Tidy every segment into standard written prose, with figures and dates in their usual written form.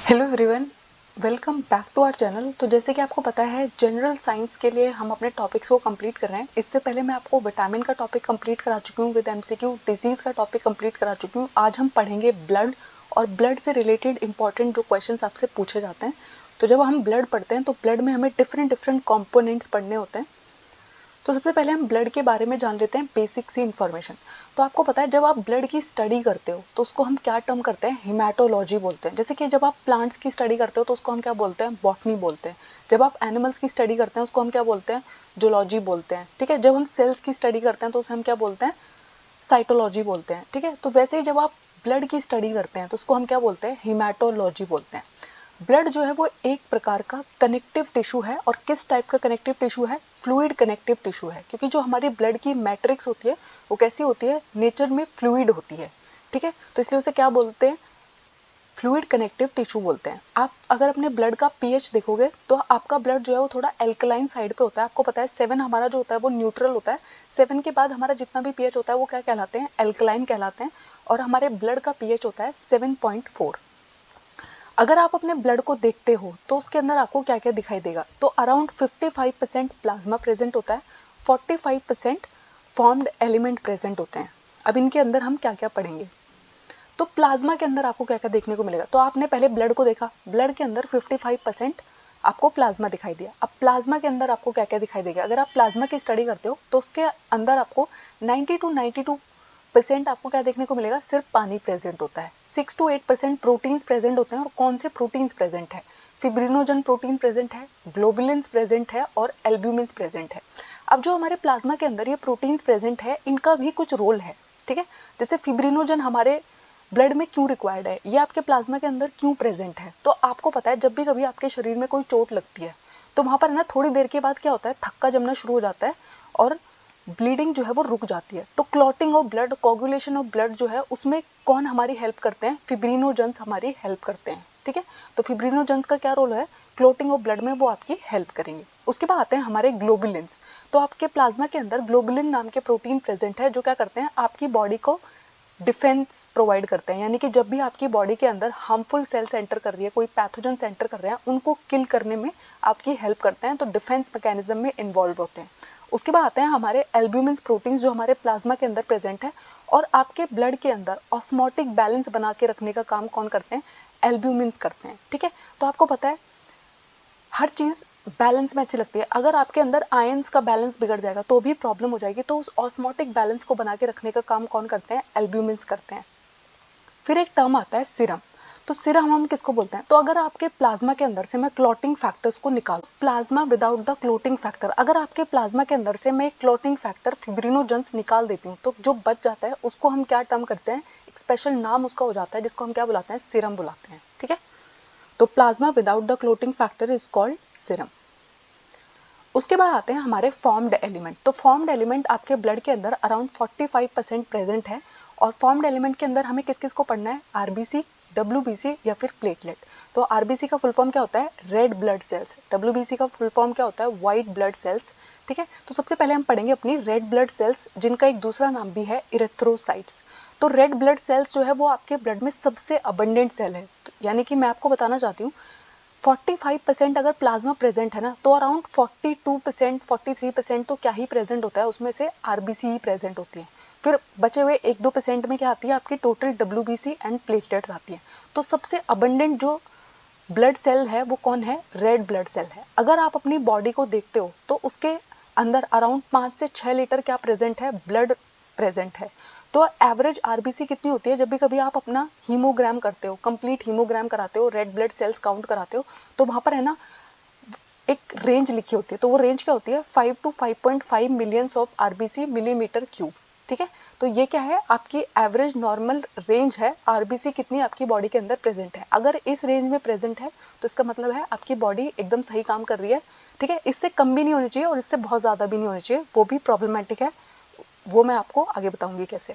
Hello everyone, welcome back to our channel. तो जैसे कि आपको पता है जनरल साइंस के लिए हम अपने टॉपिक्स को कंप्लीट कर रहे हैं। इससे पहले मैं आपको विटामिन का टॉपिक कंप्लीट करा चुकी हूँ विद एमसीक्यू, डिजीज़ का टॉपिक कंप्लीट करा चुकी हूँ। आज हम पढ़ेंगे ब्लड और ब्लड से रिलेटेड इंपॉर्टेंट जो क्वेश्चंस आपसे पूछे जाते हैं। तो जब हम ब्लड पढ़ते हैं तो ब्लड में हमें डिफरेंट कॉम्पोनेंट्स पढ़ने होते हैं। तो सबसे पहले हम ब्लड के बारे में जान लेते हैं बेसिक सी इन्फॉर्मेशन। तो आपको पता है जब आप ब्लड की स्टडी करते हो तो उसको हम क्या टर्म करते हैं, हिमेटोलॉजी बोलते हैं। जैसे कि जब आप प्लांट्स की स्टडी करते हो तो उसको हम क्या बोलते हैं, बॉटनी बोलते हैं। जब आप एनिमल्स की स्टडी करते हैं उसको हम क्या बोलते हैं, जूलॉजी बोलते हैं। ठीक है, जब हम सेल्स की स्टडी करते हैं तो उसे हम क्या बोलते हैं, साइटोलॉजी बोलते हैं। ठीक है, तो वैसे ही जब आप ब्लड की स्टडी करते हैं तो उसको हम क्या बोलते हैं, हिमेटोलॉजी बोलते हैं। ब्लड जो है वो एक प्रकार का कनेक्टिव टिश्यू है। और किस टाइप का कनेक्टिव टिश्यू है, फ्लूइड कनेक्टिव टिश्यू है। क्योंकि जो हमारी ब्लड की मैट्रिक्स होती है वो कैसी होती है, नेचर में फ्लूइड होती है। ठीक है, तो इसलिए उसे क्या बोलते हैं, फ्लूइड कनेक्टिव टिश्यू बोलते हैं। आप अगर अपने ब्लड का पीएच देखोगे तो आपका ब्लड जो है वो थोड़ा एल्कलाइन साइड पे होता है। आपको पता है 7 हमारा जो होता है वो न्यूट्रल होता है। 7 के बाद हमारा जितना भी पीएच होता है वो क्या कहलाते हैं, एल्कलाइन कहलाते हैं। और हमारे ब्लड का पीएच होता है 7.4। अगर आप अपने ब्लड को देखते हो तो उसके अंदर आपको क्या क्या दिखाई देगा, तो अराउंड 55% प्लाज्मा प्रेजेंट होता है, 45% फॉर्म्ड एलिमेंट प्रेजेंट होते हैं। अब इनके अंदर हम क्या क्या पढ़ेंगे। तो प्लाज्मा के अंदर आपको क्या क्या देखने को मिलेगा, तो आपने पहले ब्लड को देखा, ब्लड के अंदर 55% आपको प्लाज्मा दिखाई दिया। अब प्लाज्मा के अंदर आपको क्या क्या दिखाई देगा, अगर आप प्लाज्मा की स्टडी करते हो तो उसके अंदर आपको 92% आपको क्या देखने को मिलेगा, सिर्फ पानी प्रेजेंट होता है। 6 to 8% प्रोटीन्स प्रेजेंट होते हैं। और कौन से प्रोटीन्स प्रेजेंट है, फिब्रिनोजन प्रोटीन प्रेजेंट है, ग्लोबुलिन्स प्रेजेंट है और एल्ब्यूमिन्स प्रेजेंट है। अब जो हमारे प्लाज्मा के अंदर ये प्रोटीन्स प्रेजेंट है इनका भी कुछ रोल है। ठीक है, जैसे फिब्रिनोजन हमारे ब्लड में क्यों रिक्वायर्ड है, ये आपके प्लाज्मा के अंदर क्यों प्रेजेंट है। तो आपको पता है जब भी कभी आपके शरीर में कोई चोट लगती है तो वहाँ पर ना थोड़ी देर के बाद क्या होता है, थक्का जमना शुरू हो जाता है और ब्लीडिंग जो है वो रुक जाती है। तो clotting of blood, coagulation of blood जो है उसमें कौन हमारी हेल्प करते हैं, फिब्रिनोजेंस हमारी हेल्प करते हैं। ठीक है, तो फिब्रिनोजेंस का क्या रोल है, क्लॉटिंग ऑफ ब्लड में वो आपकी हेल्प करेंगे। उसके बाद आते हैं हमारे ग्लोबुलिन्स। तो आपके प्लाज्मा के अंदर ग्लोबुलिन नाम के प्रोटीन प्रेजेंट है जो क्या करते हैं, आपकी बॉडी को डिफेंस प्रोवाइड करते हैं। यानी कि जब भी आपकी बॉडी के अंदर हार्मफुल सेल्स एंटर कर रही है, कोई पैथोजन एंटर कर रहे हैं, उनको किल करने में आपकी हेल्प करते हैं। तो डिफेंस मैकेनिज्म में इन्वॉल्व होते हैं। उसके बाद आते हैं हमारे एल्ब्यूमिन्स प्रोटीन्स जो हमारे प्लाज्मा के अंदर प्रेजेंट है। और आपके ब्लड के अंदर ऑस्मोटिक बैलेंस बना के रखने का काम कौन करते हैं, एल्ब्यूमिन्स करते हैं। ठीक है, तो आपको पता है हर चीज़ बैलेंस में अच्छी लगती है। अगर आपके अंदर आयंस का बैलेंस बिगड़ जाएगा तो भी प्रॉब्लम हो जाएगी। तो उस ऑस्मोटिक बैलेंस को बना के रखने का काम कौन करते हैं, एल्ब्यूमिन्स करते हैं। फिर एक टर्म आता है सीरम। तो सीरम हम किसको बोलते हैं, तो अगर आपके प्लाज्मा के अंदर से मैं क्लॉटिंग फैक्टर्स को निकाल, plasma without the clotting factor, अगर आपके प्लाज्मा के अंदर से मैं क्लॉटिंग फैक्टर फिब्रिनोजेंस निकाल देती हूँ तो जो बच जाता है उसको हम क्या टर्म करते हैं, एक स्पेशल नाम उसका हो जाता है जिसको हम क्या बुलाते हैं, सीरम बुलाते हैं। ठीक है, तो plasma without the clotting factor is called serum. उसके बाद आते हैं हमारे फॉर्म्ड एलिमेंट। तो फॉर्म्ड एलिमेंट आपके ब्लड के अंदर अराउंड 45% प्रेजेंट है। और फॉर्म्ड एलिमेंट के अंदर हमें किस किस को पढ़ना है, आरबीसी, डब्ल्यूबीसी या फिर प्लेटलेट। तो आरबीसी का फुल फॉर्म क्या होता है, रेड ब्लड सेल्स। डब्ल्यूबीसी का फुल फॉर्म क्या होता है, वाइट ब्लड सेल्स। ठीक है, तो सबसे पहले हम पढ़ेंगे अपनी रेड ब्लड सेल्स जिनका एक दूसरा नाम भी है इरेथ्रोसाइट्स। तो रेड ब्लड सेल्स जो है वो आपके ब्लड में सबसे अबंडेंट सेल है। तो यानी कि मैं आपको बताना चाहती हूँ 45% अगर प्लाज्मा प्रेजेंट है ना तो अराउंड 42% 43% तो क्या ही प्रेजेंट होता है, उसमें से आरबीसी ही प्रेजेंट होती है। फिर बचे हुए 1-2% में क्या आती है, आपकी टोटल डब्ल्यूबीसी एंड प्लेटलेट्स आती है। तो सबसे अबंडेंट जो ब्लड सेल है वो कौन है, रेड ब्लड सेल है। अगर आप अपनी बॉडी को देखते हो तो उसके अंदर अराउंड 5 से 6 लीटर क्या प्रेजेंट है, ब्लड प्रेजेंट है। तो एवरेज आरबीसी कितनी होती है, जब भी कभी आप अपना हीमोग्राम करते हो, कंप्लीट हीमोग्राम कराते हो, रेड ब्लड सेल्स काउंट कराते हो, तो वहाँ पर है ना एक रेंज लिखी होती है। तो वो रेंज क्या होती है, 5 to 5.5 millions of RBC millimetre cube. ठीक है, तो ये क्या है, आपकी एवरेज नॉर्मल रेंज है, आरबीसी कितनी आपकी बॉडी के अंदर प्रेजेंट है। अगर इस रेंज में प्रेजेंट है तो इसका मतलब है आपकी बॉडी एकदम सही काम कर रही है। ठीक है, इससे कम भी नहीं होनी चाहिए और इससे बहुत ज़्यादा भी नहीं होनी चाहिए, वो भी प्रॉब्लमेटिक है। वो मैं आपको आगे बताऊंगी कैसे।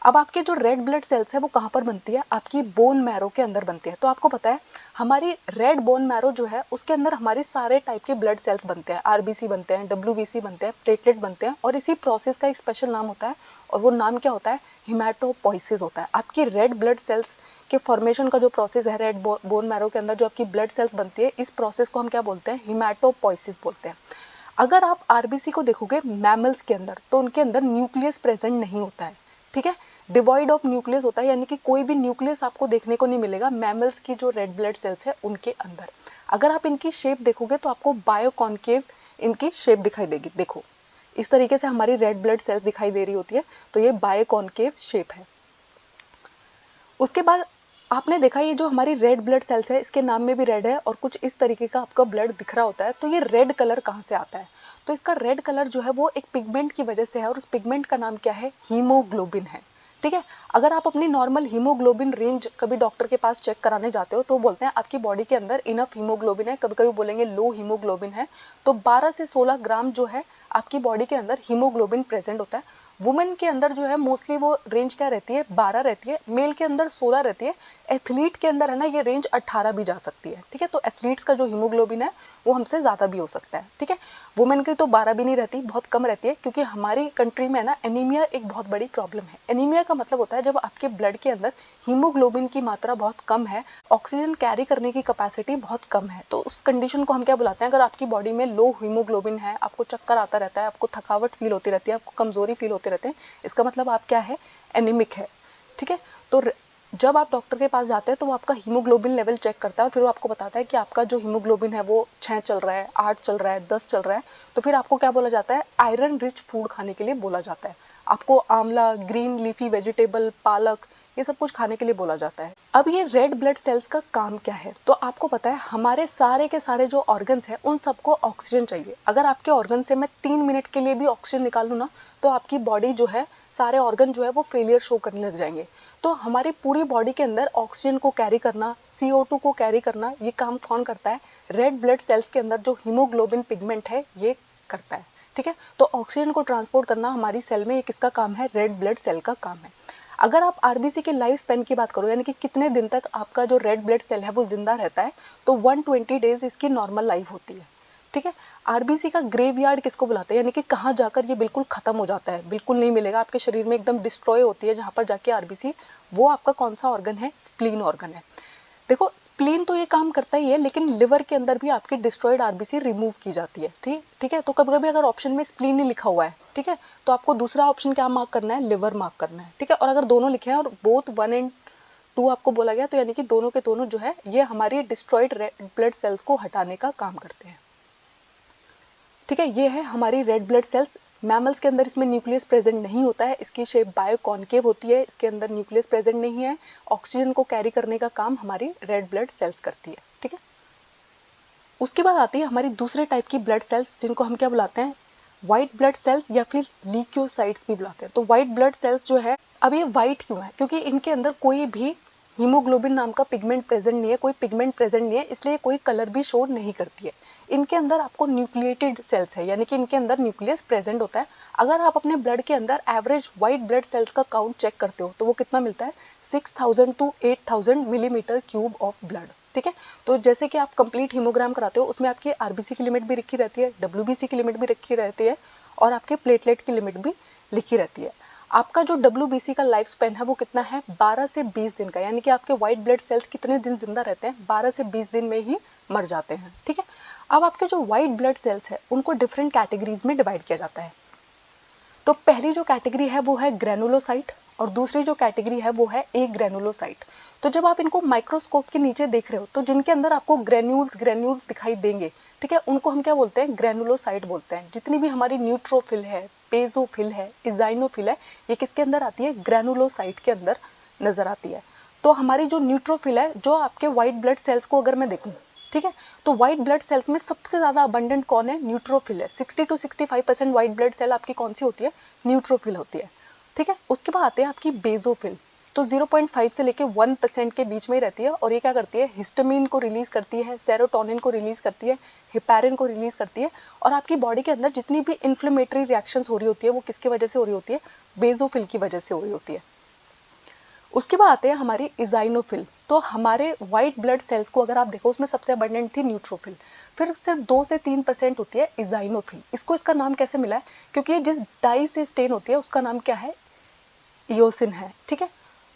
अब आपके जो रेड ब्लड सेल्स है वो कहाँ पर बनती है, आपकी बोन मैरो के अंदर बनती है। तो आपको पता है हमारी रेड बोन मैरो जो है उसके अंदर हमारे सारे टाइप के ब्लड सेल्स बनते हैं, आरबीसी बनते हैं, डब्ल्यूबीसी बनते हैं, प्लेटलेट बनते हैं, और इसी प्रोसेस का एक स्पेशल नाम होता है और वो नाम क्या होता है, हिमेटोपोइसिस होता है। आपकी रेड ब्लड सेल्स के फॉर्मेशन का जो प्रोसेस है रेड बोन मैरो के अंदर जो आपकी ब्लड सेल्स बनती है, इस प्रोसेस को हम क्या बोलते हैं, हिमेटोपोइसिस बोलते हैं। अगर आप आरबीसी को देखोगे मैमल्स के अंदर तो उनके अंदर न्यूक्लियस प्रेजेंट नहीं होता है, ठीक है, डिवॉइड ऑफ न्यूक्लियस होता है, यानी कि कोई भी न्यूक्लियस आपको देखने को नहीं मिलेगा मैमल्स की जो रेड ब्लड सेल्स है उनके अंदर। अगर आप इनकी शेप देखोगे तो आपको बायोकॉन्केव इनकी शेप दिखाई देगी। देखो इस तरीके से हमारी रेड ब्लड सेल्स दिखाई दे रही होती है, तो ये बायोकॉन्केव शेप है। उसके बाद आपने देखा ये जो हमारी रेड ब्लड सेल्स है इसके नाम में भी रेड है और कुछ इस तरीके का आपका ब्लड दिख रहा होता है। तो ये रेड कलर कहाँ से आता है, तो इसका रेड कलर जो है वो एक पिगमेंट की वजह से है और उस पिगमेंट का नाम क्या है, हीमोग्लोबिन है। ठीक है, अगर आप अपनी नॉर्मल हीमोग्लोबिन रेंज कभी डॉक्टर के पास चेक कराने जाते हो तो बोलते हैं आपकी बॉडी के अंदर इनफ हीमोग्लोबिन है, कभी कभी बोलेंगे लो हीमोग्लोबिन है। तो 12 से 16 ग्राम जो है आपकी बॉडी के अंदर हीमोग्लोबिन प्रेजेंट होता है। वुमेन के अंदर जो है मोस्टली वो रेंज क्या रहती है, 12 रहती है, मेल के अंदर 16 रहती है, एथलीट के अंदर है ना ये रेंज 18 भी जा सकती है। ठीक है, तो एथलीट्स का जो हीमोग्लोबिन है वो हमसे ज़्यादा भी हो सकता है। ठीक है, वुमेन की तो 12 भी नहीं रहती, बहुत कम रहती है, क्योंकि हमारी कंट्री में है ना एनीमिया एक बहुत बड़ी प्रॉब्लम है। एनीमिया का मतलब होता है जब आपके ब्लड के अंदर हीमोग्लोबिन की मात्रा बहुत कम है, ऑक्सीजन कैरी करने की कैपेसिटी बहुत कम है, तो उस कंडीशन को हम क्या बुलाते हैं, अगर आपकी बॉडी में लो हीमोग्लोबिन है, आपको चक्कर आता रहता है, आपको थकावट फील होती रहती है, आपको कमजोरी फील होते रहते हैं, इसका मतलब आप क्या है, एनीमिक है। ठीक है, तो जब आप डॉक्टर के पास जाते हैं तो वो आपका हीमोग्लोबिन लेवल चेक करता है और फिर वो आपको बताता है कि आपका जो हीमोग्लोबिन है वो 6 चल रहा है, 8 चल रहा है, 10 चल रहा है। तो फिर आपको क्या बोला जाता है, आयरन रिच फूड खाने के लिए बोला जाता है। आपको आंवला, ग्रीन लीफी वेजिटेबल, पालक, ये सब कुछ खाने के लिए बोला जाता है। अब ये रेड ब्लड सेल्स का काम क्या है, तो आपको पता है हमारे सारे के सारे जो ऑर्गन्स हैं उन सबको ऑक्सीजन चाहिए। अगर आपके ऑर्गन से मैं 3 मिनट के लिए भी ऑक्सीजन निकाल लूँ ना तो आपकी बॉडी जो है, सारे ऑर्गन जो है वो फेलियर शो करने लग जाएंगे। तो हमारी पूरी बॉडी के अंदर ऑक्सीजन को कैरी करना, CO2 को कैरी करना, ये काम कौन करता है, रेड ब्लड सेल्स के अंदर जो हीमोग्लोबिन पिगमेंट है ये करता है। ठीक है, तो ऑक्सीजन को ट्रांसपोर्ट करना हमारी सेल में ये किसका काम है, रेड ब्लड सेल का काम है। अगर आप आरबीसी के लाइफ स्पेन की बात करो, यानी कि कितने दिन तक आपका जो रेड ब्लड सेल है वो जिंदा रहता है, तो 120 डेज इसकी नॉर्मल लाइफ होती है। ठीक है, आरबीसी का ग्रेवयार्ड किसको बुलाते हैं, यानी कि कहाँ जाकर ये बिल्कुल खत्म हो जाता है, बिल्कुल नहीं मिलेगा, आपके शरीर में एकदम डिस्ट्रॉय होती है जहाँ पर जाके आरबीसी, वो आपका कौन सा ऑर्गन है, स्प्लीन ऑर्गन है। देखो स्प्लीन तो ये काम करता ही है, लेकिन लिवर के अंदर भी आपकी डिस्ट्रॉयड आरबीसी रिमूव की जाती है। ठीक है, तो कभी कभी अगर ऑप्शन में स्प्लीन नहीं लिखा हुआ है, ठीक है, तो आपको दूसरा ऑप्शन क्या मार्क करना है, लिवर मार्क करना है। ठीक है, और अगर दोनों लिखे हैं और बोथ 1 एंड 2 आपको बोला गया, तो यानी कि दोनों के दोनों जो है ये हमारी डिस्ट्रॉयड ब्लड सेल्स को हटाने का काम करते हैं। ठीक है, ये है हमारी रेड ब्लड सेल्स। मैमल्स के अंदर इसमें न्यूक्लियस प्रेजेंट नहीं होता है, इसकी शेप बायोकॉन्केव होती है, इसके अंदर न्यूक्लियस प्रेजेंट नहीं है। ऑक्सीजन को कैरी करने का काम हमारी रेड ब्लड सेल्स करती है। ठीक है, उसके बाद आती है हमारी दूसरे टाइप की ब्लड सेल्स, जिनको हम क्या बुलाते हैं, व्हाइट ब्लड सेल्स या फिर ल्यूकोसाइट्स भी बुलाते हैं। तो व्हाइट ब्लड सेल्स जो है, अब ये व्हाइट क्यों है, क्योंकि इनके अंदर कोई भी हीमोग्लोबिन नाम का पिगमेंट प्रेजेंट नहीं है, कोई पिगमेंट प्रेजेंट नहीं है, इसलिए कोई कलर भी शो नहीं करती है। इनके अंदर आपको न्यूक्लिएटेड सेल्स है, यानी कि इनके अंदर न्यूक्लियस प्रेजेंट होता है। अगर आप अपने ब्लड के अंदर एवरेज व्हाइट ब्लड सेल्स का काउंट चेक करते हो तो वो कितना मिलता है, 6000 to 8000 millimetre cube of blood. ठीक है, तो जैसे कि आप कंप्लीट हीमोग्राम कराते हो उसमें आपकी आरबीसी की लिमिट भी लिखी रहती है, डब्ल्यूबीसी की लिमिट भी लिखी रहती है और आपके प्लेटलेट की लिमिट भी लिखी रहती है। आपका जो डब्ल्यूबीसी का लाइफ स्पेन है वो कितना है, 12 से 20 दिन का, यानी कि आपके व्हाइट ब्लड सेल्स कितने दिन जिंदा रहते हैं, 12 से 20 दिन में ही मर जाते हैं। ठीक है, अब आपके जो व्हाइट ब्लड सेल्स है उनको डिफरेंट कैटेगरीज में डिवाइड किया जाता है। तो पहली जो कैटेगरी है वो है ग्रेनुलोसाइट और दूसरी जो कैटेगरी है वो है ए ग्रेनुलोसाइट। तो जब आप इनको माइक्रोस्कोप के नीचे देख रहे हो तो जिनके अंदर आपको ग्रेन्यूल्स दिखाई देंगे, ठीक है, उनको हम क्या बोलते हैं, ग्रेनुलोसाइट बोलते हैं। जितनी भी हमारी न्यूट्रोफिल है, बेजोफिल है, इजाइनोफिल है, ये किसके अंदर आती है, ग्रेनुलोसाइट के अंदर नजर आती है। तो हमारी जो न्यूट्रोफिल है, जो आपके व्हाइट ब्लड सेल्स को अगर मैं देखूं, ठीक है, तो व्हाइट ब्लड सेल्स में सबसे ज्यादा अबंडेंट कौन है, न्यूट्रोफिल है। 60 to 65% व्हाइट ब्लड सेल आपकी कौन सी होती है, न्यूट्रोफिल होती है। ठीक है, उसके बाद आते हैं आपकी बेजोफिल, तो 0.5 से लेके 1% के बीच में ही रहती है और ये क्या करती है, हिस्टामिन को रिलीज करती है, सेरोटोनिन को रिलीज करती है, हेपारिन को रिलीज करती है, और आपकी बॉडी के अंदर जितनी भी इन्फ्लेमेटरी रिएक्शंस हो रही होती है वो किसकी वजह से हो रही होती है, बेजोफिल की वजह से हो रही होती है। उसके बाद आते हैं हमारी इजाइनोफिल। तो हमारे वाइट ब्लड सेल्स को अगर आप देखो उसमें सबसे अबंडेंट थी न्यूट्रोफिल, फिर सिर्फ 2 से 3% होती है इजाइनोफिल। इसको इसका नाम कैसे मिला है? क्योंकि ये जिस डाई से स्टेन होती है उसका नाम क्या है? इयोसिन है, ठीक है।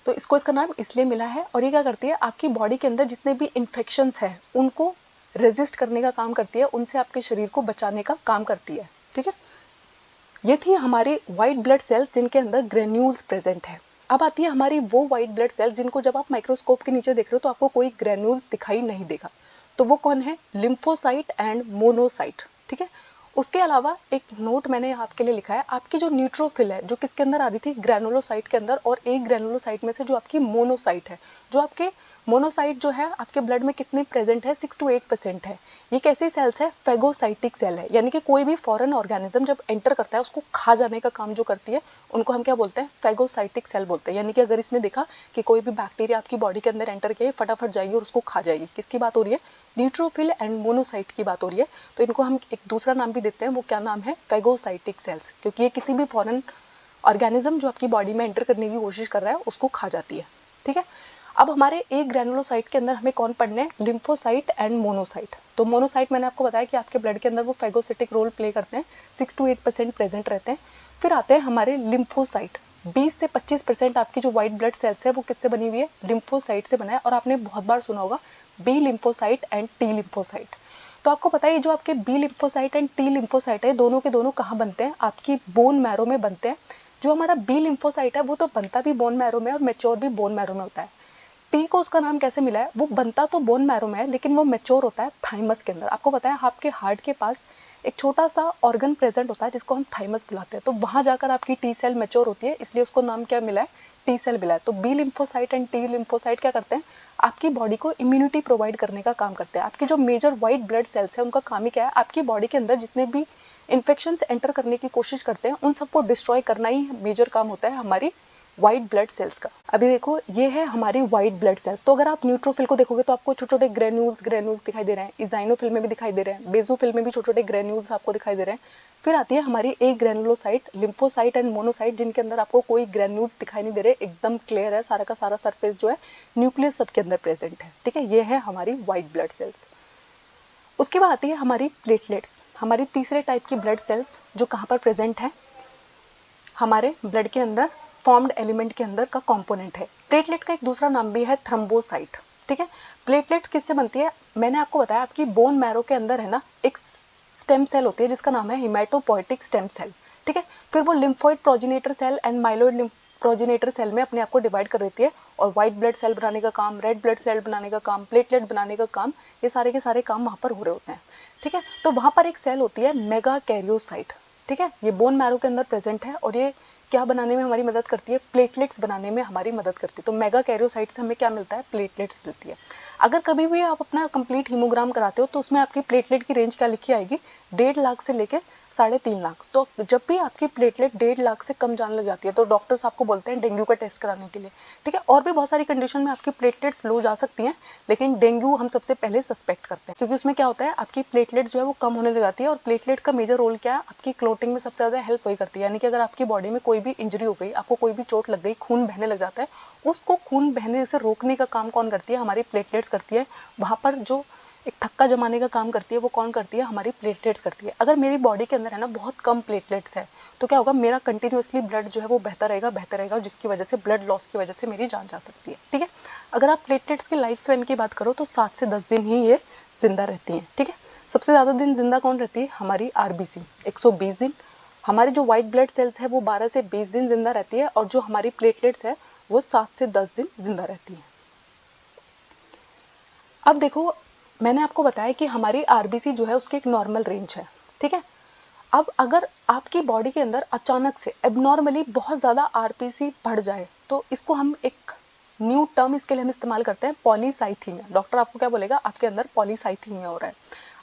तो इसको इसका नाम इसलिए मिला है। और ये क्या करती है, आपकी बॉडी के अंदर जितने भी इन्फेक्शंस हैं उनको रेजिस्ट करने का काम करती है, उनसे आपके शरीर को बचाने का काम करती है, ठीक है। ये थी हमारी वाइट ब्लड सेल्स जिनके अंदर ग्रेन्यूल्स प्रेजेंट है। अब आती है हमारी वो वाइट ब्लड सेल्स जिनको जब आप माइक्रोस्कोप के नीचे देख रहे हो तो आपको कोई ग्रेन्यूल्स दिखाई नहीं देगा। तो वो कौन है? लिम्फोसाइट एंड मोनोसाइट, ठीक है। उसके अलावा एक नोट मैंने आपके लिए लिखा है, आपकी जो न्यूट्रोफिल है जो किसके अंदर आ रही थी? ग्रेनुलोसाइट के अंदर, और एक ग्रेनुलोसाइट में से जो आपकी मोनोसाइट है, जो आपके मोनोसाइट जो है आपके ब्लड में कितनी प्रेजेंट है? 6 to 8% है। ये कैसी सेल्स है? फेगोसाइटिक सेल है, यानी कि कोई भी फॉरेन ऑर्गेनिज्म जब एंटर करता है उसको खा जाने का काम जो करती है उनको हम क्या बोलते हैं? फेगोसाइटिक सेल बोलते हैं। यानी कि अगर इसने देखा कि कोई भी बैक्टीरिया आपकी बॉडी के अंदर एंटर किया, फटाफट जाएगी और उसको खा जाएगी। किसकी बात हो रही है? न्यूट्रोफिल एंड मोनोसाइट की बात हो रही है। तो इनको हम एक दूसरा नाम भी देते हैं, वो क्या नाम है? फेगोसाइटिक सेल्स, क्योंकि ये किसी भी फॉरेन ऑर्गेनिज्म जो आपकी बॉडी में एंटर करने की कोशिश कर रहा है उसको खा जाती है, ठीक है। अब हमारे एक ग्रेनुलोसाइट के अंदर हमें कौन पढ़ने हैं? Lymphocyte and monocyte. तो मोनोसाइट मैंने आपको बताया कि आपके ब्लड के अंदर वो फेगोसिटिक रोल प्ले करते हैं, 6 to 8% प्रेजेंट रहते हैं। फिर आते हैं हमारे लिम्फोसाइट। 20 से 25% आपकी जो व्हाइट ब्लड सेल्स है वो किससे बनी हुई है? लिम्फोसाइट से बना है। और आपने बहुत बार सुना होगा B lymphocyte and T lymphocyte. तो आपको पता है जो आपके B lymphocyte and T lymphocyte है दोनों के दोनों कहाँ बनते हैं? आपकी बोन मैरो में बनते हैं। जो हमारा बी लिम्फोसाइट है वो तो बनता भी बोन मैरो में और मैच्योर भी बोन मैरो में होता है। टी को उसका नाम कैसे मिला है? वो बनता तो बोन मैरो में है लेकिन वो मैच्योर होता है थाइमस के अंदर। आपको पता है आपके हार्ट के पास एक छोटा सा ऑर्गन प्रेजेंट होता है जिसको हम थाइमस बुलाते हैं। तो वहां जाकर आपकी टी सेल मैच्योर होती है, इसलिए उसको नाम क्या मिला है? टी सेल मिला है। तो B lymphocyte and T lymphocyte क्या करते हैं? आपकी बॉडी को इम्यूनिटी प्रोवाइड करने का काम करते हैं। आपकी जो मेजर व्हाइट ब्लड सेल्स है उनका काम ही क्या है? आपकी बॉडी के अंदर जितने भी इन्फेक्शंस एंटर करने की कोशिश करते हैं उन सबको डिस्ट्रॉय करना ही मेजर काम होता है हमारी व्हाइट ब्लड सेल्स का। अभी देखो ये है हमारी व्हाइट ब्लड सेल्स। तो अगर आप न्यूट्रोफिल को देखोगे तो आपको छोटे छोटे ग्रेन्यूल्स दिखाई दे रहे हैं, इजाइनोफिल में भी दिखाई दे रहे हैं, बेसोफिल में भी छोटे छोटे ग्रेन्यूल्स आपको दिखाई दे रहे हैं। फिर आती है हमारी एक ग्रेनुलोसाइट, लिम्फोसाइट एंड मोनोसाइट, जिनके अंदर आपको कोई ग्रेन्यूल्स दिखाई नहीं दे रहे, एकदम क्लियर है सारा का सारा सरफेस जो है, न्यूक्लियस सबके अंदर प्रेजेंट है, ठीक है। ये है हमारी व्हाइट ब्लड सेल्स। उसके बाद आती है हमारी प्लेटलेट्स, हमारी तीसरे टाइप की ब्लड सेल्स जो कहाँ पर प्रेजेंट है? हमारे ब्लड के अंदर फॉर्म्ड एलिमेंट के अंदर का कंपोनेंट है। प्लेटलेट का एक दूसरा नाम भी है थ्रोम्बोसाइट, ठीक है। प्लेटलेट्स किससे बनती है? मैंने आपको बताया आपकी बोन मैरो के अंदर है ना एक स्टेम सेल होती है जिसका नाम है हिमेटोपोइटिक स्टेम सेल, ठीक है। फिर वो lymphoid progenitor cell and myeloid progenitor cell में अपने आप को डिवाइड कर देती है और व्हाइट ब्लड सेल बनाने का काम, रेड ब्लड सेल बनाने का काम, प्लेटलेट बनाने का काम, ये सारे के सारे काम वहाँ पर हो रहे होते हैं, ठीक है। तो वहाँ पर एक सेल होती है मेगा कैरियोसाइट, ठीक है। ये बोन मैरो के अंदर प्रेजेंट है और ये क्या बनाने में हमारी मदद करती है? प्लेटलेट्स बनाने में हमारी मदद करती है। तो मेगा कैरियोसाइट से हमें क्या मिलता है? प्लेटलेट्स मिलती है। अगर कभी भी आप अपना कंप्लीट हीमोग्राम कराते हो तो उसमें आपकी प्लेटलेट की रेंज क्या लिखी आएगी? 1.5 लाख से लेके 3.5 लाख। तो जब भी आपकी प्लेटलेट 1.5 लाख से कम जाने लग जाती है तो डॉक्टर्स आपको बोलते हैं डेंगू का टेस्ट कराने के लिए, ठीक है। और भी बहुत सारी कंडीशन में आपकी प्लेटलेट्स लो जा सकती हैं, लेकिन डेंगू हम सबसे पहले सस्पेक्ट करते हैं क्योंकि उसमें क्या होता है आपकी प्लेटलेट जो है वो कम होने लग जाती है। और प्लेटलेट का मेजर रोल क्या है? आपकी क्लोटिंग में सबसे ज़्यादा हेल्प वही करती है। यानी कि अगर आपकी बॉडी में कोई भी इंजरी हो गई, आपको कोई भी चोट लग गई, खून बहने लग जाता है, उसको खून बहने से रोकने का काम कौन करती है? हमारी प्लेटलेट्स करती है। वहाँ पर जो एक थक्का जमाने का काम करती है वो कौन करती है? हमारी प्लेटलेट्स करती है। अगर मेरी बॉडी के अंदर है ना बहुत कम प्लेटलेट्स है तो क्या होगा? मेरा कंटिन्यूअसली ब्लड जो है वो बहता रहेगा और जिसकी वजह से ब्लड लॉस की वजह से मेरी जान जा सकती है, ठीक है। अगर आप प्लेटलेट्स की लाइफ स्पैन की बात करो तो 7 से 10 दिन ही ये जिंदा रहती हैं, ठीक है। सबसे ज़्यादा दिन जिंदा कौन रहती है? हमारी आरबीसी, 120 दिन। हमारी जो व्हाइट ब्लड सेल्स है वो 12 से 20 दिन जिंदा रहती है और जो हमारी प्लेटलेट्स है वो 7 से 10 दिन जिंदा रहती है। अब देखो मैंने आपको बताया कि हमारी आरबीसी जो है उसकी एक नॉर्मल रेंज है, ठीक है। अब अगर आपकी बॉडी के अंदर अचानक से एबनॉर्मली बहुत ज़्यादा आरबीसी बढ़ जाए तो इसको हम एक न्यू टर्म इसके लिए हम इस्तेमाल करते हैं, पॉलीसाइथीमिया। डॉक्टर आपको क्या बोलेगा? आपके अंदर पॉलीसाइथीमिया हो रहा है।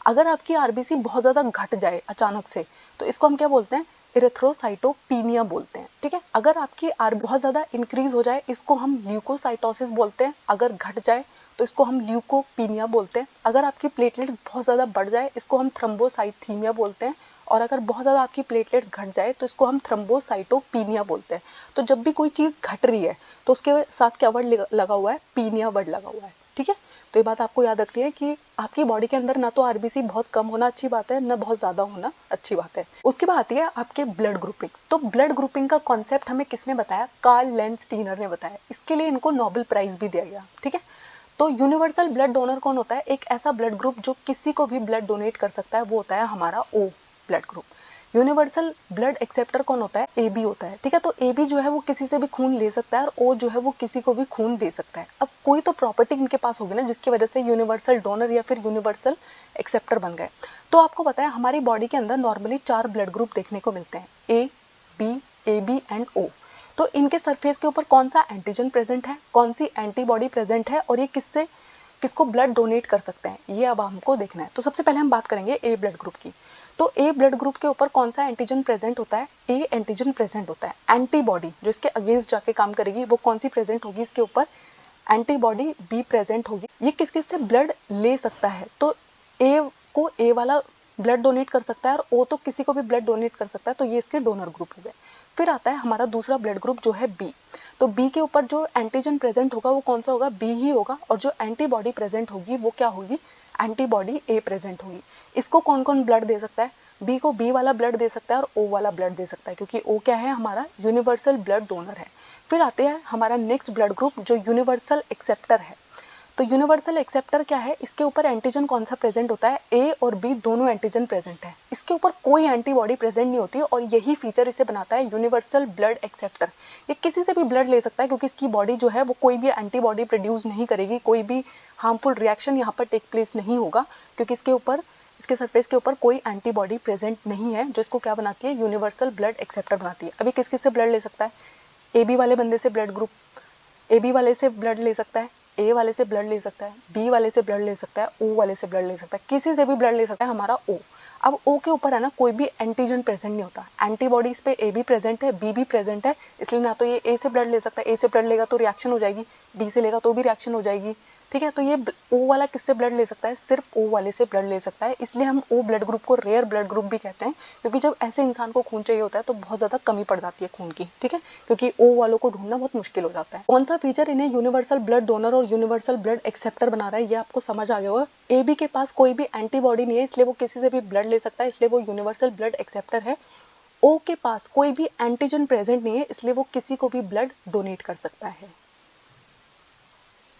अगर आपकी आरबीसी बहुत ज़्यादा घट जाए अचानक से तो इसको हम क्या बोलते हैं? इरेथ्रोसाइटोपीनिया बोलते हैं, ठीक है। अगर आपकी आर बहुत ज़्यादा इंक्रीज हो जाए इसको हम ल्यूकोसाइटोसिस बोलते हैं। अगर घट जाए तो इसको हम ल्यूकोपीनिया बोलते हैं। अगर आपकी प्लेटलेट्स बहुत ज़्यादा बढ़ जाए इसको हम थ्रोम्बोसाइथीमिया बोलते हैं। और अगर बहुत ज़्यादा आपकी प्लेटलेट्स घट जाए तो इसको हम थ्रम्बोसाइटोपीनिया बोलते हैं। तो जब भी कोई चीज़ घट रही है तो उसके साथ क्या वर्ड लगा हुआ है, पीनिया वर्ड लगा हुआ है, ठीक है। तो ये बात आपको याद रखनी है कि आपकी बॉडी के अंदर ना तो आरबीसी बहुत कम होना अच्छी बात है, ना बहुत ज़्यादा होना अच्छी बात है। उसके बाद आती है आपके ब्लड ग्रुपिंग। तो ब्लड ग्रुपिंग का कॉन्सेप्ट हमें किसने बताया, कार्ल लेंस-स्टीनर ने बताया। इसके लिए इनको नोबेल प्राइज़ भी दिया गया, ठीक है। तो यूनिवर्सल ब्लड डोनर कौन होता है, एक ऐसा ब्लड ग्रुप जो किसी को भी ब्लड डोनेट कर सकता है, वो होता है हमारा O blood group. Universal blood acceptor कौन होता है, ए बी होता है, ठीक है। तो ए बी जो है वो किसी से भी खून ले सकता है और ओ जो है वो किसी को भी खून दे सकता है। अब कोई तो प्रॉपर्टी इनके पास होगी ना जिसकी वजह से यूनिवर्सल डोनर या फिर यूनिवर्सल एक्सेप्टर बन गए। तो आपको पता है हमारी बॉडी के अंदर नॉर्मली 4 ब्लड ग्रुप देखने को मिलते हैं, ए बी एंड ओ। तो इनके सरफेस के ऊपर कौन सा एंटीजन प्रेजेंट है, कौन सी एंटीबॉडी प्रेजेंट है और ये किसको ब्लड डोनेट कर सकते हैं, ये अब हमको देखना है। तो सबसे पहले हम बात करेंगे ए ब्लड ग्रुप की। तो ए ब्लड ग्रुप के ऊपर कौन सा एंटीजन प्रेजेंट होता है, ए एंटीजन प्रेजेंट होता है। एंटीबॉडी जो इसके अगेंस्ट जाके काम करेगी वो कौन सी प्रेजेंट होगी, इसके ऊपर एंटीबॉडी बी प्रेजेंट होगी। ये किस किस से ब्लड ले सकता है, तो ए को ए वाला ब्लड डोनेट कर सकता है और ओ तो किसी को भी ब्लड डोनेट कर सकता है, तो ये इसके डोनर ग्रुप हो गए। फिर आता है हमारा दूसरा ब्लड ग्रुप जो है बी। तो बी के ऊपर जो एंटीजन प्रेजेंट होगा वो कौन सा होगा, बी ही होगा। और जो एंटीबॉडी प्रेजेंट होगी वो क्या होगी, एंटीबॉडी ए प्रेजेंट होगी। इसको कौन कौन ब्लड दे सकता है, बी को बी वाला ब्लड दे सकता है और ओ वाला ब्लड दे सकता है, क्योंकि ओ क्या है, हमारा यूनिवर्सल ब्लड डोनर है। फिर आते हैं हमारा नेक्स्ट ब्लड ग्रुप जो यूनिवर्सल एक्सेप्टर है। तो यूनिवर्सल एक्सेप्टर क्या है, इसके ऊपर एंटीजन कौन सा प्रेजेंट होता है, ए और बी दोनों एंटीजन प्रेजेंट है। इसके ऊपर कोई एंटीबॉडी प्रेजेंट नहीं होती और यही फीचर इसे बनाता है यूनिवर्सल ब्लड एक्सेप्टर। ये किसी से भी ब्लड ले सकता है क्योंकि इसकी बॉडी जो है वो कोई भी एंटीबॉडी प्रोड्यूस नहीं करेगी, कोई भी हार्मफुल रिएक्शन यहाँ पर टेक प्लेस नहीं होगा, क्योंकि इसके सरफेस के ऊपर कोई एंटीबॉडी प्रेजेंट नहीं है जो इसको क्या बनाती है, यूनिवर्सल ब्लड एक्सेप्टर बनाती है। अभी किस किस से ब्लड ले सकता है, ए बी वाले बंदे से ब्लड ग्रुप, ए बी वाले से ब्लड ले सकता है, ए वाले से ब्लड ले सकता है, बी वाले से ब्लड ले सकता है, ओ वाले से ब्लड ले सकता है, किसी से भी ब्लड ले सकता है हमारा ओ। अब ओ के ऊपर है ना कोई भी एंटीजन प्रेजेंट नहीं होता, एंटीबॉडीज पे ए भी प्रेजेंट है, बी भी प्रेजेंट है, इसलिए ना तो ये ए से ब्लड ले सकता है, ए से ब्लड लेगा तो रिएक्शन हो जाएगी, बी से लेगा तो भी रिएक्शन हो जाएगी, ठीक है। तो ये ओ वाला किससे ब्लड ले सकता है, सिर्फ ओ वाले से ब्लड ले सकता है, इसलिए हम ओ ब्लड ग्रुप को रेयर ब्लड ग्रुप भी कहते हैं, क्योंकि जब ऐसे इंसान को खून चाहिए होता है तो बहुत ज़्यादा कमी पड़ जाती है खून की, ठीक है, क्योंकि ओ वालों को ढूंढना बहुत मुश्किल हो जाता है। कौन सा फीचर इन्हें यूनिवर्सल ब्लड डोनर और यूनिवर्सल ब्लड एक्सेप्टर बना रहा है, ये आपको समझ आ गया होगा। ए बी के पास कोई भी एंटीबॉडी नहीं है इसलिए वो किसी से भी ब्लड ले सकता है, इसलिए वो यूनिवर्सल ब्लड एक्सेप्टर है। ओ के पास कोई भी एंटीजन प्रेजेंट नहीं है इसलिए वो किसी को भी ब्लड डोनेट कर सकता है।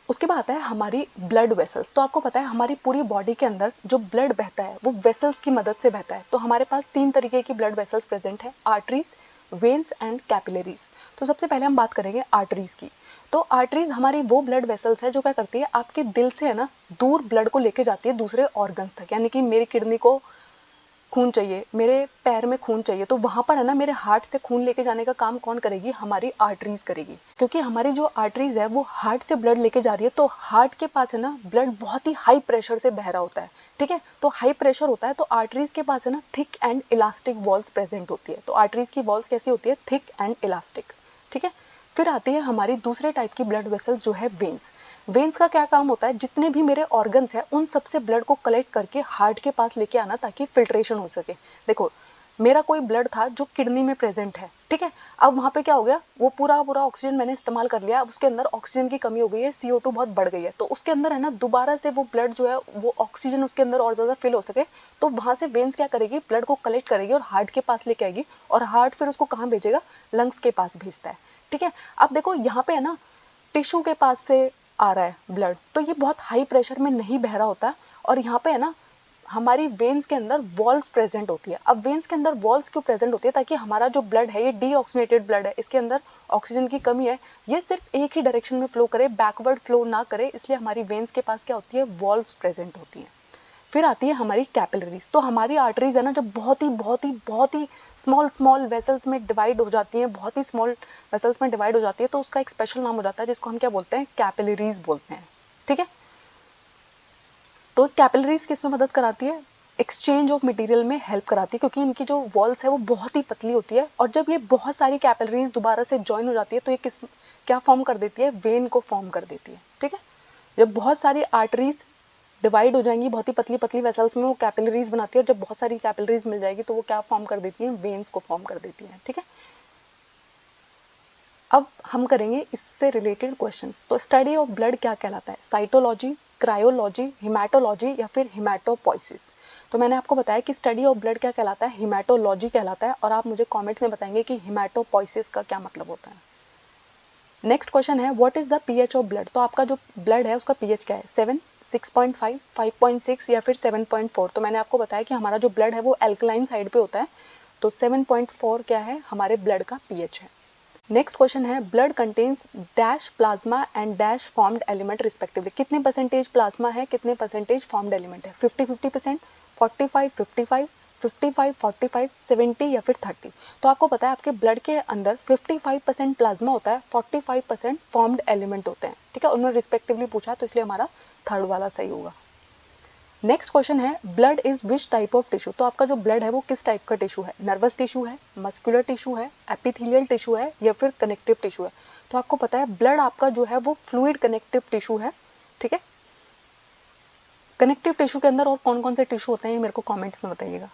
उसके बाद आता है हमारी ब्लड वेसल्स। तो आपको पता है हमारी पूरी बॉडी के अंदर जो ब्लड बहता है वो वेसल्स की मदद से बहता है। तो हमारे पास 3 तरीके की ब्लड वेसल्स प्रेजेंट है, आर्टरीज, वेन्स एंड कैपिलरीज। तो सबसे पहले हम बात करेंगे आर्टरीज की। तो आर्टरीज हमारी वो ब्लड वेसल्स है जो क्या करती है, आपके दिल से है ना दूर ब्लड को लेके जाती है दूसरे ऑर्गन्स तक। यानी कि मेरी किडनी को खून चाहिए, मेरे पैर में खून चाहिए, तो वहाँ पर है ना मेरे हार्ट से खून लेके जाने का काम कौन करेगी, हमारी आर्टरीज करेगी। क्योंकि हमारी जो आर्टरीज है वो हार्ट से ब्लड लेके जा रही है, तो हार्ट के पास है ना ब्लड बहुत ही हाई प्रेशर से बह रहा होता है, ठीक है। तो हाई प्रेशर होता है तो आर्टरीज के पास है ना thick and elastic walls present होती है। तो आर्टरीज की वॉल्स कैसी होती है, थिक एंड इलास्टिक, ठीक है। फिर आती है हमारी दूसरे टाइप की ब्लड वेसल जो है वेन्स। वेन्स का क्या काम होता है, जितने भी मेरे ऑर्गन्स हैं उन सबसे ब्लड को कलेक्ट करके हार्ट के पास लेके आना ताकि फिल्ट्रेशन हो सके। देखो मेरा कोई ब्लड था जो किडनी में प्रेजेंट है, ठीक है। अब वहाँ पे क्या हो गया, वो पूरा ऑक्सीजन मैंने इस्तेमाल कर लिया, अब उसके अंदर ऑक्सीजन की कमी हो गई है, CO2 बहुत बढ़ गई है, तो उसके अंदर है ना दोबारा से वो ब्लड जो है वो ऑक्सीजन उसके अंदर और ज़्यादा फिल हो सके, तो वहाँ से वेन्स क्या करेगी, ब्लड को कलेक्ट करेगी और हार्ट के पास लेके आएगी, और हार्ट फिर उसको कहाँ भेजेगा, लंग्स के पास भेजता है, ठीक है। अब देखो यहाँ पे है ना टिश्यू के पास से आ रहा है ब्लड, तो ये बहुत हाई प्रेशर में नहीं बह रहा होता, और यहाँ पे है ना हमारी वेन्स के अंदर वॉल्व प्रेजेंट होती है। अब वेन्स के अंदर वॉल्व्स क्यों प्रेजेंट होती है, ताकि हमारा जो ब्लड है ये डीऑक्सीनेटेड ब्लड है, इसके अंदर ऑक्सीजन की कमी है, ये सिर्फ एक ही डायरेक्शन में फ्लो करे, बैकवर्ड फ्लो ना करे, इसलिए हमारी वेन्स के पास क्या होती है, वॉल्व्स प्रेजेंट होती हैं। फिर आती है हमारी कैपिलरीज। तो हमारी आर्टरीज है ना जब बहुत ही स्मॉल वेसल्स में डिवाइड हो जाती हैं, बहुत ही स्मॉल वेसल्स में डिवाइड हो जाती है, तो उसका एक स्पेशल नाम हो जाता है जिसको हम क्या बोलते हैं, कैपिलरीज बोलते हैं, ठीक है। तो कैपिलरीज किस में मदद कराती है, एक्सचेंज ऑफ मटेरियल में हेल्प कराती है, क्योंकि इनकी जो वॉल्स है वो बहुत ही पतली होती है, और जब ये बहुत सारी कैपिलरीज दोबारा से ज्वाइन हो जाती है तो ये क्या फॉर्म कर देती है, वेन को फॉर्म कर देती है, ठीक है। जब बहुत सारी आर्टरीज डिवाइड हो जाएंगी बहुत ही पतली पतली वेसल्स में, वो कैपिलरीज बनाती है, और जब बहुत सारी कैपिलरीज मिल जाएगी तो वो क्या फॉर्म कर देती हैं, वेन्स को फॉर्म कर देती हैं। ठीक है, अब हम करेंगे इससे रिलेटेड क्वेश्चंस। तो स्टडी ऑफ ब्लड क्या कहलाता है, साइटोलॉजी, क्रायोलॉजी, हिमेटोलॉजी या फिर हिमेटोपोइसिस। तो मैंने आपको बताया कि स्टडी ऑफ ब्लड क्या कहलाता है, हिमेटोलॉजी कहलाता है, और आप मुझे कमेंट्स में बताएंगे कि हिमेटोपोइसिस का क्या मतलब होता है। नेक्स्ट क्वेश्चन है what is the pH of blood. तो आपका जो ब्लड है उसका पीएच क्या है, 7, 6.5, 5.6 या फिर 7.4। तो मैंने आपको बताया कि हमारा जो ब्लड है वो एल्कलाइन साइड पे होता है, तो 7.4 क्या है, हमारे ब्लड का पीएच है। नेक्स्ट क्वेश्चन है blood contains dash plasma and dash formed element respectively. कितने परसेंटेज प्लाज्मा है, कितने परसेंटेज फॉर्म्ड एलिमेंट है, 50-50%, 45-55, 55-45, 70 या फिर 30। तो आपको पता है आपके ब्लड के अंदर 55% प्लाज्मा होता है, 45% फॉर्म्ड एलिमेंट होते हैं। ठीक है, उन्होंने रिस्पेक्टिवली पूछा तो इसलिए हमारा थर्ड वाला सही होगा। नेक्स्ट क्वेश्चन है blood is which type of tissue. तो आपका जो ब्लड है वो किस टाइप का टिश्यू है, नर्वस टिश्यू है, मस्कुलर टिश्यू है, एपिथेलियल टिश्यू है या फिर कनेक्टिव टिश्यू है। तो आपको पता है ब्लड आपका जो है वो फ्लूइड कनेक्टिव टिश्यू है। ठीक है, कनेक्टिव टिश्यू के अंदर और कौन कौन से टिश्यू होते हैं ये मेरे को कमेंट्स में बताइएगा।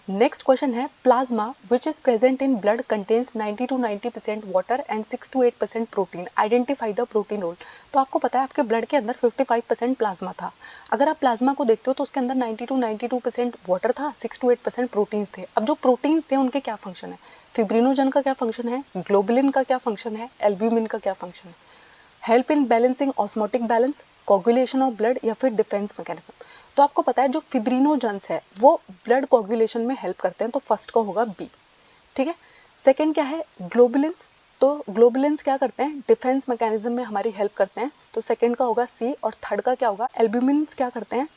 नेक्स्ट क्वेश्चन है plasma which is present in blood contains 90 to 90% water and 6 to 8% protein, identify the protein role. तो आपको पता है आपके ब्लड के अंदर 55% प्लाज्मा था। अगर आप प्लाज्मा को देखते हो तो उसके अंदर 90 to 92% वाटर था, 6 to 8% प्रोटीन्स थे। अब जो प्रोटीन्स थे उनके क्या फंक्शन है, फिब्रिनोजन का क्या फंक्शन है, ग्लोबुलिन का क्या फंक्शन है, एल्ब्यूमिन का क्या फंक्शन है, help in balancing osmotic balance, coagulation of blood या फिर डिफेंस मैकेनिज्म। तो आपको पता है जो फिब्रिनोजेंस है वो ब्लड कोगुलेशन में हेल्प करते हैं, तो फर्स्ट का होगा बी। ठीक है, सेकंड क्या है, ग्लोबुलिन्स। तो ग्लोबुलिन्स क्या करते हैं, डिफेंस मैकेनिज्म में हमारी हेल्प करते हैं, तो सेकंड का होगा सी। और थर्ड का क्या होगा, एल्ब्यूमिन्स क्या करते हैं,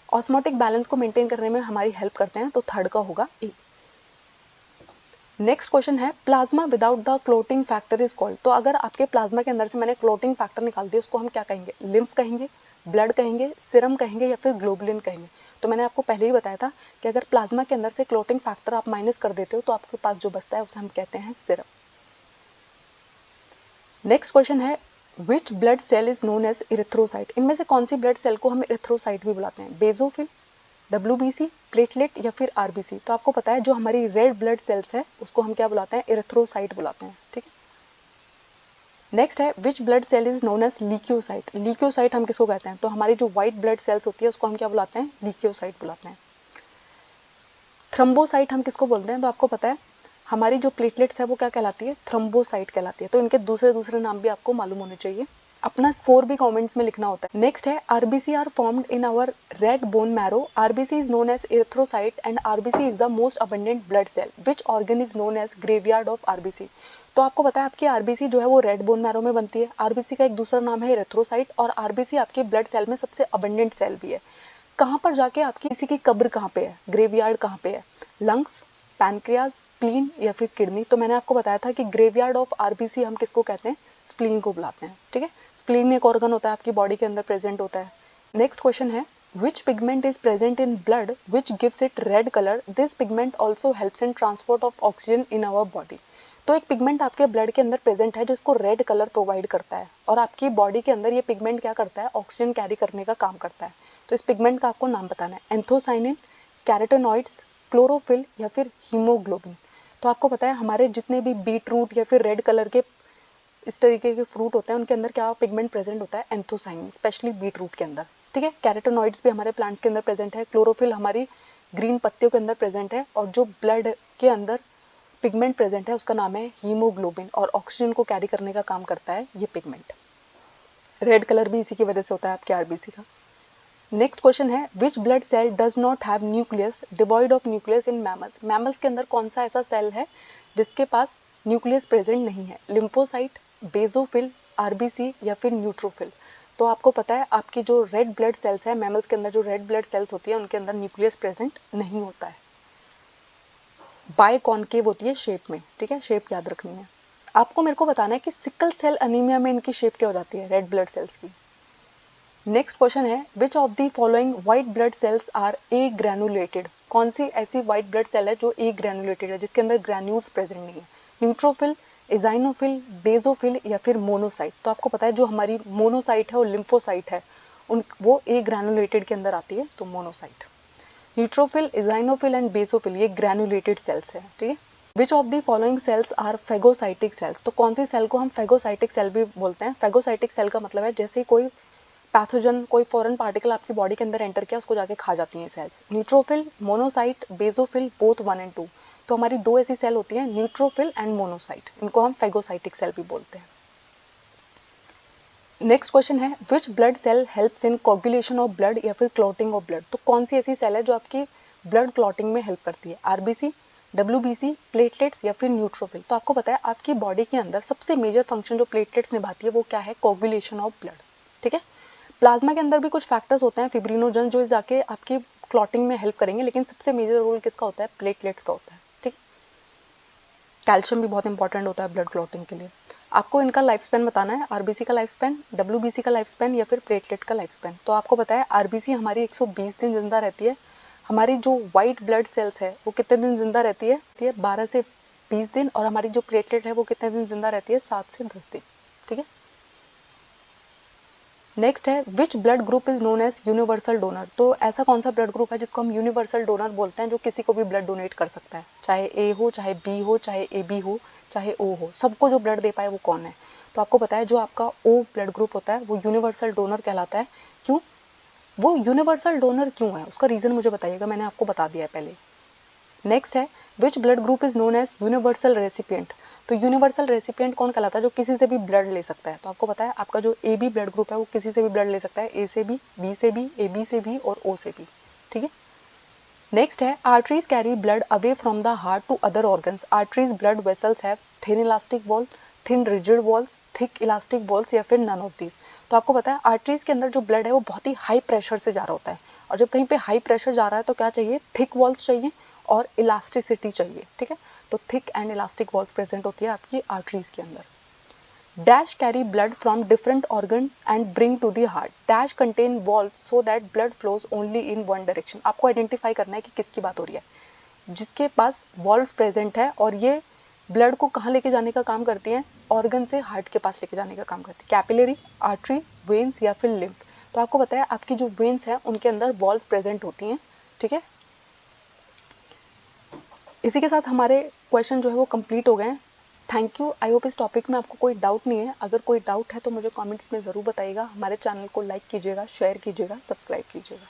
ऑस्मोटिक बैलेंस को मेंटेन करने में हमारी हेल्प करते हैं, तो थर्ड का होगा ए। नेक्स्ट क्वेश्चन है plasma without the clotting factor is called. तो अगर आपके प्लाज्मा के अंदर से मैंने क्लोटिंग फैक्टर निकाल दिया उसको हम क्या कहेंगे, लिम्फ कहेंगे, ब्लड कहेंगे, सीरम कहेंगे या फिर ग्लोबुलिन कहेंगे। तो मैंने आपको पहले ही बताया था कि अगर प्लाज्मा के अंदर से क्लोटिंग फैक्टर आप माइनस कर देते हो तो आपके पास जो बचता है उसे हम कहते हैं सीरम। नेक्स्ट क्वेश्चन है which blood cell is known as erythrocyte. इनमें से कौन सी ब्लड सेल को हम इरिथ्रोसाइट भी बुलाते हैं, बेजोफिल, WBC, प्लेटलेट या फिर RBC। तो आपको पता है जो हमारी रेड ब्लड सेल्स है उसको हम क्या बुलाते हैं, इरिथ्रोसाइट बुलाते हैं। ठीक है, नेक्स्ट है which blood cell is known as leucocyte. Leucocyte हम किसको कहते हैं, तो हमारी जो व्हाइट ब्लड सेल्स होती है उसको हम क्या बुलाते हैं, ल्यूकोसाइट बुलाते हैं। थ्रम्बोसाइट हम किसको बोलते हैं, तो आपको पता है हमारी जो प्लेटलेट्स है वो क्या कहलाती है, थ्रम्बोसाइट कहलाती है। तो इनके दूसरे दूसरे नाम भी आपको मालूम होने चाहिए, अपना स्कोर भी कमेंट्स में लिखना होता है। नेक्स्ट है RBC are formed in our red bone marrow, RBC is known as erythrocyte and RBC is the most abundant blood cell, which organ is known as graveyard of RBC. तो आपको पता है आपकी आरबीसी जो है वो red bone marrow में बनती है, आरबीसी का एक दूसरा नाम है इरिथ्रोसाइट, और आरबीसी आपके ब्लड सेल में सबसे अबंडेंट सेल भी है। कहाँ पर जाके आपकी किसी की कब्र कहाँ पे है, ग्रेवयार्ड कहाँ पे है, लंग्स, पैनक्रियाज, स्प्लीन या फिर किडनी। तो मैंने आपको बताया था कि ग्रेवयार्ड ऑफ आरबीसी हम किसको कहते हैं, स्प्लीन को बुलाते हैं। ठीक है, स्प्लीन एक ऑर्गन होता है आपकी बॉडी के अंदर प्रेजेंट होता है। नेक्स्ट क्वेश्चन है which pigment is present in blood which gives it red colour, this pigment also helps in transport of oxygen in our body. तो एक पिगमेंट आपके ब्लड के अंदर प्रेजेंट है जो इसको रेड कलर प्रोवाइड करता है, और आपकी बॉडी के अंदर ये पिगमेंट क्या करता है, ऑक्सीजन कैरी करने का काम करता है। तो इस पिगमेंट का आपको नाम बताना है, एंथोसाइनिन, कैरोटेनॉइड्स, क्लोरोफिल या फिर हीमोग्लोबिन। तो आपको पता है हमारे जितने भी बीट रूट या फिर रेड कलर के इस तरीके के फ्रूट होते हैं उनके अंदर क्या पिगमेंट प्रेजेंट होता है, एंथोसाइनिन, स्पेशली बीट रूट के अंदर। ठीक है, कैरोटेनॉइड्स भी हमारे प्लांट्स के अंदर प्रेजेंट है, क्लोरोफिल हमारी ग्रीन पत्तियों के अंदर प्रेजेंट है, और जो ब्लड के अंदर पिगमेंट प्रेजेंट है उसका नाम है हीमोग्लोबिन, और ऑक्सीजन को कैरी करने का काम करता है ये पिगमेंट। रेड कलर भी इसी की वजह से होता है आपके आरबीसी का। नेक्स्ट क्वेश्चन है which blood cell does not have nucleus, devoid of nucleus in mammals. Mammals के अंदर कौन सा ऐसा सेल है जिसके पास न्यूक्लियस प्रेजेंट नहीं है, लिम्फोसाइट, बेजोफिल, आरबीसी या फिर न्यूट्रोफिल। तो आपको पता है आपकी जो रेड ब्लड सेल्स है मैमल्स के अंदर, जो रेड ब्लड सेल्स होती है उनके अंदर न्यूक्लियस प्रेजेंट नहीं होता है, बाय कॉनकेव होती है शेप में। ठीक है, शेप याद रखनी है आपको। मेरे को बताना है कि सिकल सेल अनीमिया में इनकी शेप क्या हो जाती है, रेड ब्लड सेल्स की। नेक्स्ट क्वेश्चन है which of the following white blood cells are a granulated. कौन सी ऐसी व्हाइट ब्लड सेल है जो ए ग्रैनुलेटेड है, जिसके अंदर ग्रैन्यूल्स प्रेजेंट नहीं है, न्यूट्रोफिल, इजाइनोफिल, बेजोफिल या फिर मोनोसाइट। तो आपको पता है जो हमारी मोनोसाइट है और लिम्फोसाइट है वो ए ग्रैनुलेटेड के अंदर आती है, तो monocyte. Neutrophil, eosinophil and basophil ये ग्रैनुलेटेड सेल्स है, ठीक है। Which of the following cells are phagocytic cells, तो कौन सी सेल को हम फेगोसाइटिक सेल भी बोलते हैं। फेगोसाइटिक सेल का मतलब है जैसे कोई पैथोजन, कोई फॉरेन पार्टिकल आपकी बॉडी के अंदर एंटर किया, उसको जाके खा जाती हैं cells. Neutrophil, monocyte, basophil, both 1 and 2। तो हमारी दो ऐसी सेल होती हैं, न्यूट्रोफिल एंड मोनोसाइट, इनको हम फेगोसाइटिक सेल भी बोलते हैं। नेक्स्ट क्वेश्चन है which blood cell helps in coagulation of blood या फिर क्लॉटिंग ऑफ ब्लड, तो कौन सी ऐसी सेल है जो आपकी ब्लड क्लॉटिंग में हेल्प करती है। आरबीसी, डब्ल्यूबीसी, प्लेटलेट्स या फिर न्यूट्रोफिल। तो आपको पता है आपकी बॉडी के अंदर सबसे मेजर फंक्शन जो प्लेटलेट्स निभाती है वो क्या है, कोगुलेशन ऑफ ब्लड, ठीक है। प्लाज्मा के अंदर भी कुछ फैक्टर्स होते हैं फिब्रिनोजन जो जाके आपकी क्लॉटिंग में हेल्प करेंगे, लेकिन सबसे मेजर रोल किसका होता है, प्लेटलेट्स का होता है, ठीक। कैल्शियम भी बहुत इंपॉर्टेंट होता है ब्लड क्लॉटिंग के लिए। आपको इनका लाइफ स्पैन बताना है, आरबीसी का लाइफ स्पैन, डब्ल्यूबीसी का लाइफ स्पैन या फिर प्लेटलेट का लाइफ स्पैन। तो आपको पता है आरबीसी हमारी 120 दिन जिंदा रहती है। हमारी जो वाइट ब्लड सेल्स है वो कितने दिन जिंदा रहती है, 12 से 20 दिन। और हमारी जो प्लेटलेट है वो कितने दिन जिंदा रहती है, 7 से 10 दिन, ठीक है। नेक्स्ट है which blood group is known as universal donor, तो ऐसा कौन सा ब्लड ग्रुप है जिसको हम यूनिवर्सल डोनर बोलते हैं, जो किसी को भी ब्लड डोनेट कर सकता है, चाहे ए हो, चाहे बी हो, चाहे ए बी हो, चाहे ओ हो, सबको जो ब्लड दे पाए वो कौन है। तो आपको पता है जो आपका ओ ब्लड ग्रुप होता है वो यूनिवर्सल डोनर कहलाता है। क्यों, वो यूनिवर्सल डोनर क्यों है, उसका रीजन मुझे बताइएगा, मैंने आपको बता दिया है पहले। नेक्स्ट है which blood group is known as universal recipient, तो यूनिवर्सल रेसिपिएंट कौन कहलाता है, जो किसी से भी ब्लड ले सकता है। तो आपको पता है आपका जो ए बी ब्लड ग्रुप है वो किसी से भी ब्लड ले सकता है, ए से भी, बी से भी, ए बी से भी और ओ से भी, ठीक है। नेक्स्ट है arteries carry blood away from the heart to other organs. Arteries blood vessels have thin elastic wall, thin rigid walls, thick elastic walls या फिर नन ऑफ दीज। तो आपको पता है आर्टरीज के अंदर जो ब्लड है वो बहुत ही हाई प्रेशर से जा रहा होता है, और जब कहीं पे हाई प्रेशर जा रहा है तो क्या चाहिए, थिक वॉल्स चाहिए और इलास्टिसिटी चाहिए, ठीक है। तो thick and elastic walls present होती है आपकी आर्टरीज के अंदर। Dash carry blood from different organ and bring to the heart, dash contain valve so that blood flows only in one direction. आपको आइडेंटिफाई करना है कि किसकी बात हो रही है, जिसके पास वॉल्व्स प्रेजेंट है और ये ब्लड को कहाँ लेके जाने का काम करती हैं, ऑर्गन से हार्ट के पास लेके जाने का काम करती है। कैपिलरी, आर्टरी, वेन्स या फिर लिम्फ। तो आपको पता है आपकी जो वेन्स है उनके अंदर वॉल्व्स प्रेजेंट होती हैं, ठीक है। इसी के साथ हमारे क्वेश्चन जो है वो कंप्लीट हो गए हैं। Thank you. आई होप इस टॉपिक में आपको कोई डाउट नहीं है। अगर कोई डाउट है तो मुझे कमेंट्स में ज़रूर बताइएगा। हमारे चैनल को लाइक कीजिएगा, शेयर कीजिएगा, सब्सक्राइब कीजिएगा।